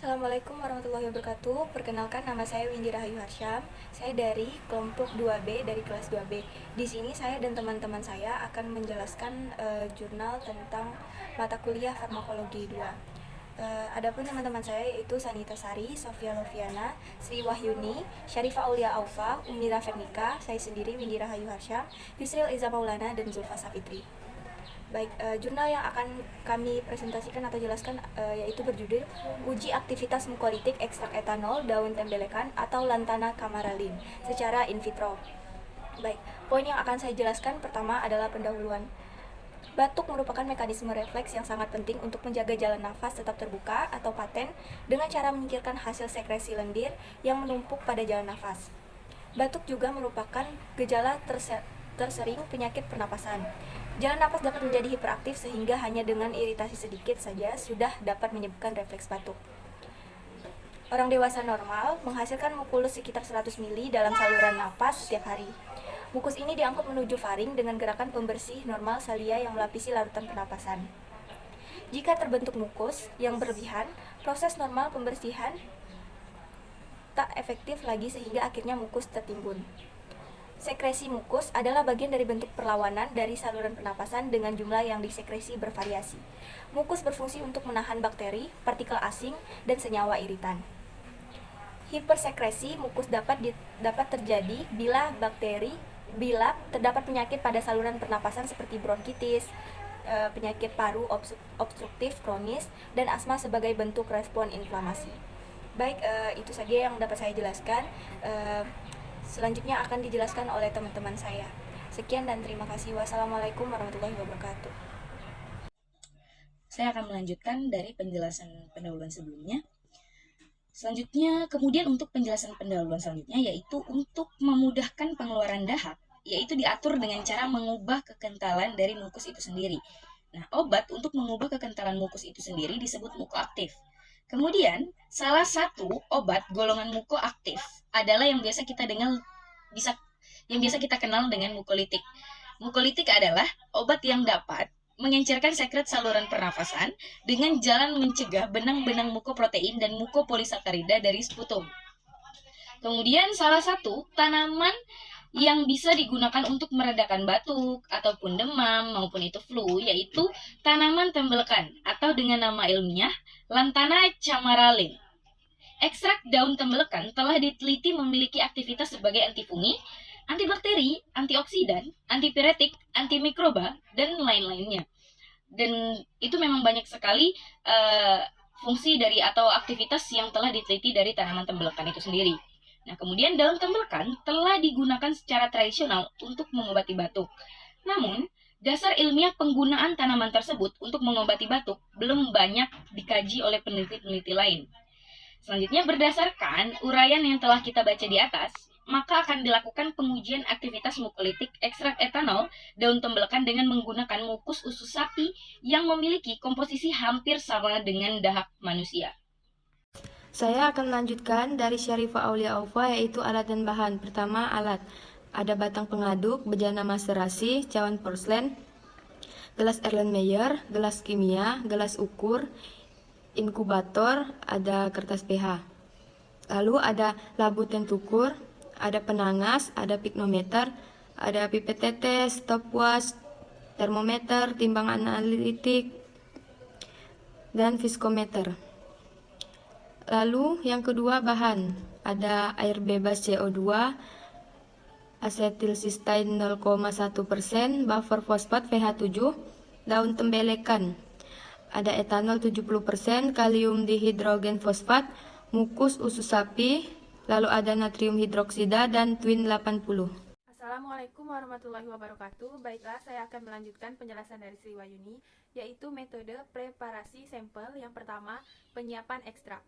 Assalamualaikum warahmatullahi wabarakatuh. Perkenalkan, nama saya Windy Rahayu Harsyam. Saya dari kelompok 2B dari kelas 2B. Di sini saya dan teman-teman saya akan menjelaskan jurnal tentang mata kuliah farmakologi 2. Adapun teman-teman saya yaitu Sanita Sari, Sofia Loviana, Sri Wahyuni, Syarifah Aulia Aufa, Umira Fernika, saya sendiri Windy Rahayu Harsyam, Yusril Iza Maulana, dan Zulfa Safitri. Baik, jurnal yang akan kami presentasikan atau jelaskan yaitu berjudul Uji Aktivitas Mukolitik Ekstrak Etanol Daun Tembelekan atau Lantana Camaralin secara in vitro. Baik, poin yang akan saya jelaskan pertama adalah pendahuluan. Batuk merupakan mekanisme refleks yang sangat penting untuk menjaga jalan nafas tetap terbuka atau paten dengan cara menyingkirkan hasil sekresi lendir yang menumpuk pada jalan nafas. Batuk juga merupakan gejala tersering penyakit pernapasan. Jalan napas dapat menjadi hiperaktif sehingga hanya dengan iritasi sedikit saja sudah dapat menyebabkan refleks batuk. Orang dewasa normal menghasilkan mukulus sekitar 100 ml dalam saluran napas setiap hari. Mukus ini diangkut menuju faring dengan gerakan pembersih normal salia yang melapisi larutan pernapasan. Jika terbentuk mukus yang berlebihan, proses normal pembersihan tak efektif lagi sehingga akhirnya mukus tertimbun. Sekresi mukus adalah bagian dari bentuk perlawanan dari saluran pernapasan dengan jumlah yang disekresi bervariasi. Mukus berfungsi untuk menahan bakteri, partikel asing, dan senyawa iritan. Hipersekresi mukus dapat terjadi bila terdapat penyakit pada saluran pernapasan seperti bronkitis, penyakit paru obstruktif kronis, dan asma sebagai bentuk respon inflamasi. Baik, itu saja yang dapat saya jelaskan. Selanjutnya akan dijelaskan oleh teman-teman saya. Sekian dan terima kasih. Wassalamualaikum warahmatullahi wabarakatuh. Saya akan melanjutkan dari penjelasan pendahuluan sebelumnya. Selanjutnya, kemudian untuk penjelasan pendahuluan selanjutnya yaitu untuk memudahkan pengeluaran dahak, yaitu diatur dengan cara mengubah kekentalan dari mukus itu sendiri. Nah, obat untuk mengubah kekentalan mukus itu sendiri disebut mukoaktif. Kemudian, salah satu obat golongan mukoaktif adalah yang biasa kita kenal dengan mukolitik. Mukolitik adalah obat yang dapat mengencerkan sekret saluran pernafasan dengan jalan mencegah benang-benang mukoprotein dan mukopolisakarida dari sputum. Kemudian salah satu tanaman yang bisa digunakan untuk meredakan batuk ataupun demam maupun itu flu yaitu tanaman tembelekan atau dengan nama ilmiah Lantana camaralin. Ekstrak daun tembelekan telah diteliti memiliki aktivitas sebagai antifungi, antibakteri, antioksidan, antipiretik, antimikroba, dan lain-lainnya. Dan itu memang banyak sekali fungsi dari atau aktivitas yang telah diteliti dari tanaman tembelekan itu sendiri. Nah, kemudian daun tembelekan telah digunakan secara tradisional untuk mengobati batuk. Namun, dasar ilmiah penggunaan tanaman tersebut untuk mengobati batuk belum banyak dikaji oleh peneliti-peneliti lain. Selanjutnya, berdasarkan uraian yang telah kita baca di atas, maka akan dilakukan pengujian aktivitas mukolitik ekstrak etanol daun tembelekan dengan menggunakan mukus usus sapi yang memiliki komposisi hampir sama dengan dahak manusia. Saya akan melanjutkan dari Syarifah Aulia Aufa yaitu alat dan bahan. Pertama, alat. Ada batang pengaduk, bejana maserasi, cawan porselen, gelas Erlenmeyer, gelas kimia, gelas ukur, inkubator, ada kertas pH. Lalu ada labu tentukur, ada penangas, ada pignometer, ada pipet tetes, stopwatch, termometer, timbang analitik, dan viskometer. Lalu yang kedua bahan, ada air bebas CO2, asetilsistein 0,1%, buffer fosfat pH 7, daun tembelekan, ada etanol 70%, kalium dihidrogen fosfat, mukus usus sapi, lalu ada natrium hidroksida dan twin 80. Assalamualaikum warahmatullahi wabarakatuh. Baiklah, saya akan melanjutkan penjelasan dari Sri Wahyuni, yaitu metode preparasi sampel. Yang pertama, penyiapan ekstrak.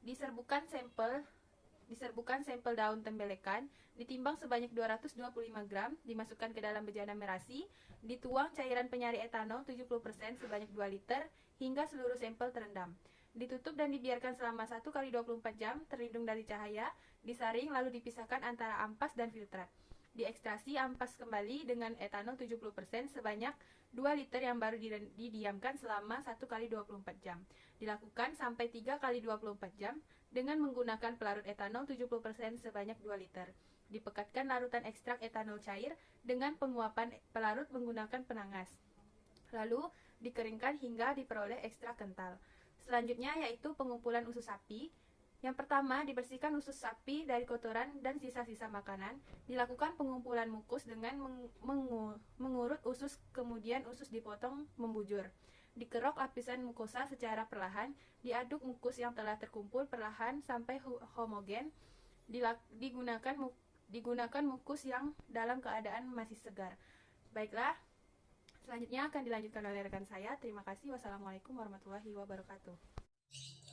Diserbukan sampel daun tembelekan, ditimbang sebanyak 225 gram, dimasukkan ke dalam bejana merasi, dituang cairan penyari etanol 70% sebanyak 2 liter hingga seluruh sampel terendam. Ditutup dan dibiarkan selama 1 kali 24 jam, terlindung dari cahaya, disaring lalu dipisahkan antara ampas dan filtrat. Diekstrasi ampas kembali dengan etanol 70% sebanyak 2 liter yang baru didiamkan selama 1 kali 24 jam. Dilakukan sampai 3 kali 24 jam dengan menggunakan pelarut etanol 70% sebanyak 2 liter. Dipekatkan larutan ekstrak etanol cair dengan penguapan pelarut menggunakan penangas. Lalu dikeringkan hingga diperoleh ekstrak kental. Selanjutnya yaitu pengumpulan usus sapi. Yang pertama, dibersihkan usus sapi dari kotoran dan sisa-sisa makanan. Dilakukan pengumpulan mukus dengan mengurut usus, kemudian usus dipotong membujur. Dikerok lapisan mukosa secara perlahan. Diaduk mukus yang telah terkumpul perlahan sampai homogen. Digunakan mukus yang dalam keadaan masih segar. Baiklah, selanjutnya akan dilanjutkan oleh rekan saya. Terima kasih. Wassalamualaikum warahmatullahi wabarakatuh.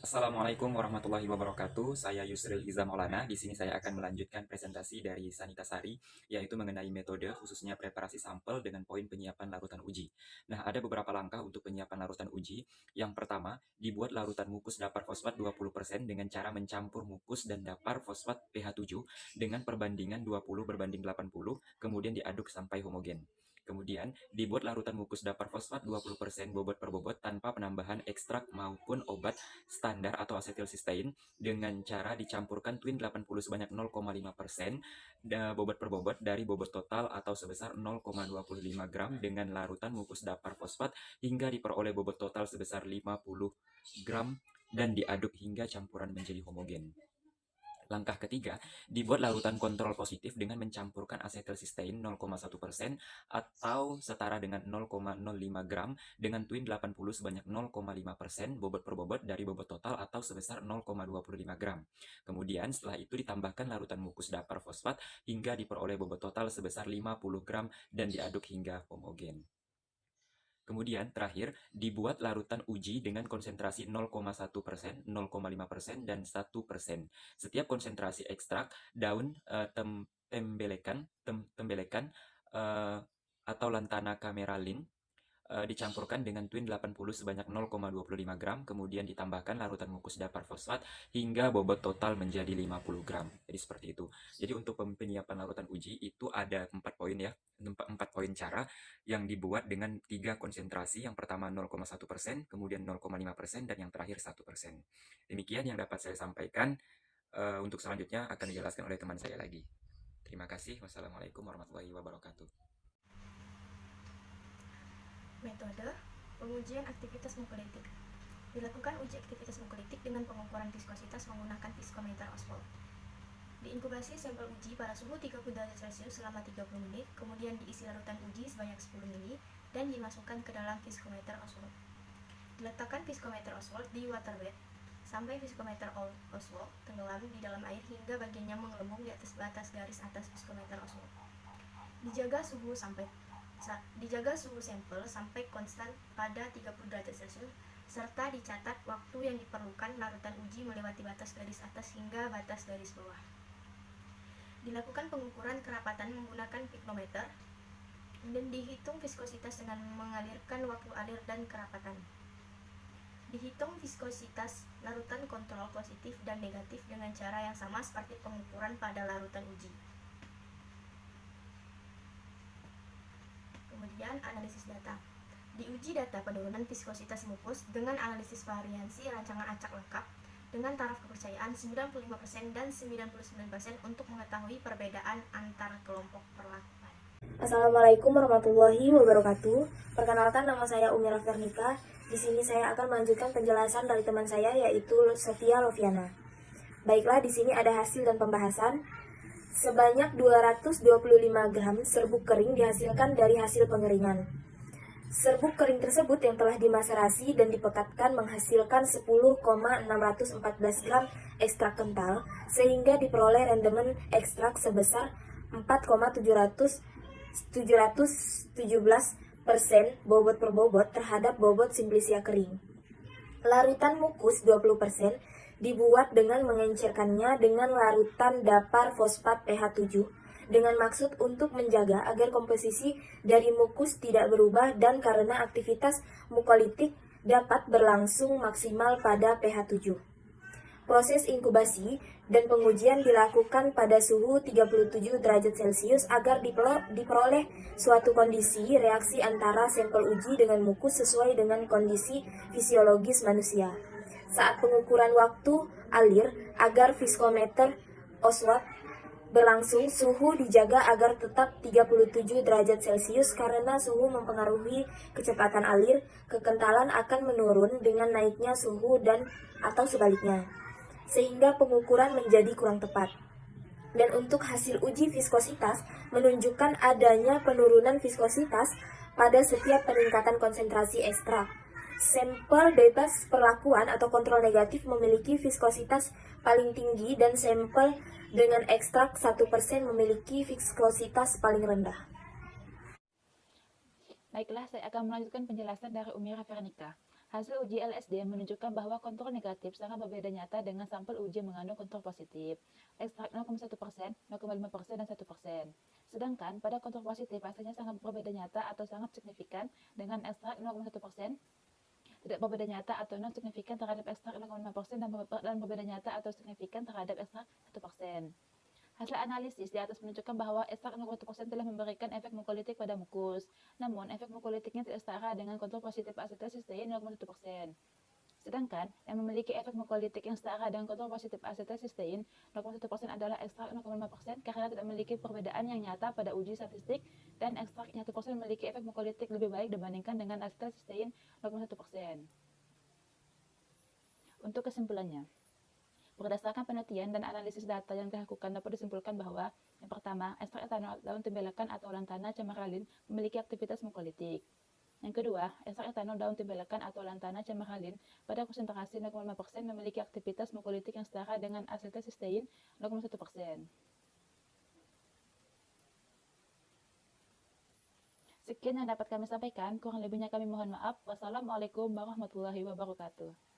Assalamualaikum warahmatullahi wabarakatuh. Saya Yusril Iza Maulana. Di sini saya akan melanjutkan presentasi dari Sanitasari, yaitu mengenai metode khususnya preparasi sampel dengan poin penyiapan larutan uji. Nah, ada beberapa langkah untuk penyiapan larutan uji. Yang pertama, dibuat larutan mukus dapar fosfat 20% dengan cara mencampur mukus dan dapar fosfat pH 7 dengan perbandingan 20:80, kemudian diaduk sampai homogen. Kemudian, dibuat larutan mukus dapar fosfat 20% bobot per bobot tanpa penambahan ekstrak maupun obat standar atau asetilsistein dengan cara dicampurkan Twin 80 sebanyak 0,5% bobot per bobot dari bobot total atau sebesar 0,25 gram dengan larutan mukus dapar fosfat hingga diperoleh bobot total sebesar 50 gram dan diaduk hingga campuran menjadi homogen. Langkah ketiga, dibuat larutan kontrol positif dengan mencampurkan asetilsistein 0,1% atau setara dengan 0,05 gram dengan Twin 80 sebanyak 0,5% bobot per bobot dari bobot total atau sebesar 0,25 gram. Kemudian setelah itu ditambahkan larutan mukus dapar fosfat hingga diperoleh bobot total sebesar 50 gram dan diaduk hingga homogen. Kemudian terakhir, dibuat larutan uji dengan konsentrasi 0,1%, 0,5%, dan 1%. Setiap konsentrasi ekstrak daun tembelekan atau lantana cameralin dicampurkan dengan Twin 80 sebanyak 0,25 gram, kemudian ditambahkan larutan mukus dapar fosfat hingga bobot total menjadi 50 gram. Jadi seperti itu. Jadi untuk penyiapan larutan uji itu ada 4 poin ya, 4 poin cara yang dibuat dengan 3 konsentrasi. Yang pertama 0,1%, kemudian 0,5%, dan yang terakhir 1%. Demikian yang dapat saya sampaikan. Untuk selanjutnya akan dijelaskan oleh teman saya lagi. Terima kasih. Wassalamualaikum warahmatullahi wabarakatuh. Metode pengujian aktivitas mukolitik. Dilakukan uji aktivitas mukolitik dengan pengukuran viskositas menggunakan viskometer Oswald. Diinkubasi sampel uji pada suhu 30 derajat Celcius selama 30 menit, kemudian diisi larutan uji sebanyak 10 ml dan dimasukkan ke dalam viskometer Oswald. Diletakkan viskometer Oswald di waterbed sampai viskometer Oswald tenggelam di dalam air hingga bagiannya menggelembung di atas batas garis atas viskometer Oswald. Dijaga suhu sampel sampai konstan pada 30 derajat Celcius serta dicatat waktu yang diperlukan larutan uji melewati batas garis atas hingga batas garis bawah. Dilakukan pengukuran kerapatan menggunakan piknometer dan dihitung viskositas dengan mengalirkan waktu alir dan kerapatan. Dihitung viskositas larutan kontrol positif dan negatif dengan cara yang sama seperti pengukuran pada larutan uji. Kemudian analisis data. Diuji data penurunan viskositas mukus dengan analisis variansi rancangan acak lengkap dengan taraf kepercayaan 95% dan 99% untuk mengetahui perbedaan antar kelompok perlakuan. Assalamualaikum warahmatullahi wabarakatuh. Perkenalkan, nama saya Umira Fernika. Di sini saya akan melanjutkan penjelasan dari teman saya yaitu Sofia Loviana. Baiklah, di sini ada hasil dan pembahasan. Sebanyak 225 gram serbuk kering dihasilkan dari hasil pengeringan. Serbuk kering tersebut yang telah dimaserasi dan dipekatkan menghasilkan 10,614 gram ekstrak kental, sehingga diperoleh rendemen ekstrak sebesar 4,717% bobot per bobot terhadap bobot simplicia kering. Larutan mukus 20% dibuat dengan mengencerkannya dengan larutan dapar fosfat pH 7 dengan maksud untuk menjaga agar komposisi dari mukus tidak berubah dan karena aktivitas mukolitik dapat berlangsung maksimal pada pH 7. Proses inkubasi dan pengujian dilakukan pada suhu 37 derajat Celcius agar diperoleh suatu kondisi reaksi antara sampel uji dengan mukus sesuai dengan kondisi fisiologis manusia. Saat pengukuran waktu alir agar viskometer Oswald berlangsung, suhu dijaga agar tetap 37 derajat Celcius karena suhu mempengaruhi kecepatan alir. Kekentalan akan menurun dengan naiknya suhu dan atau sebaliknya, sehingga pengukuran menjadi kurang tepat. Dan untuk hasil uji viskositas menunjukkan adanya penurunan viskositas pada setiap peningkatan konsentrasi ekstrak. Sampel bebas perlakuan atau kontrol negatif memiliki viskositas paling tinggi dan sampel dengan ekstrak 1% memiliki viskositas paling rendah. Baiklah, saya akan melanjutkan penjelasan dari Umi Rafernika. Hasil uji LSD menunjukkan bahwa kontrol negatif sangat berbeda nyata dengan sampel uji mengandung kontrol positif. Ekstrak 0,1%, 0,5%, dan 1%. Sedangkan pada kontrol positif hasilnya sangat berbeda nyata atau sangat signifikan dengan ekstrak 0,1%, tidak berbeda nyata atau non signifikan terhadap ekstrak 0,5% dan berbeda nyata atau signifikan terhadap ekstrak 1%. Hasil analisis di atas menunjukkan bahwa ekstrak 0,1% telah memberikan efek mukolitik pada mukus. Namun, efek mukolitiknya tidak setara dengan kontrol positif asetilsistein 0,1%. Sedangkan, yang memiliki efek mukolitik yang setara dengan kontrol positif asetilsistein 0,1% adalah ekstrak 0,5% karena tidak memiliki perbedaan yang nyata pada uji statistik, dan ekstrak 1% memiliki efek mukolitik lebih baik dibandingkan dengan asetilsistein 0,1%. Untuk kesimpulannya, berdasarkan penelitian dan analisis data yang dilakukan dapat disimpulkan bahwa yang pertama, ekstrak etanol daun tembelakan atau lantana camaralin memiliki aktivitas mukolitik. Yang kedua, ekstrak etanol daun tembelakan atau lantana camaralin pada konsentrasi 0,5% memiliki aktivitas mukolitik yang setara dengan asetilsistein 0,1%. Sekian yang dapat kami sampaikan, kurang lebihnya kami mohon maaf. Wassalamualaikum warahmatullahi wabarakatuh.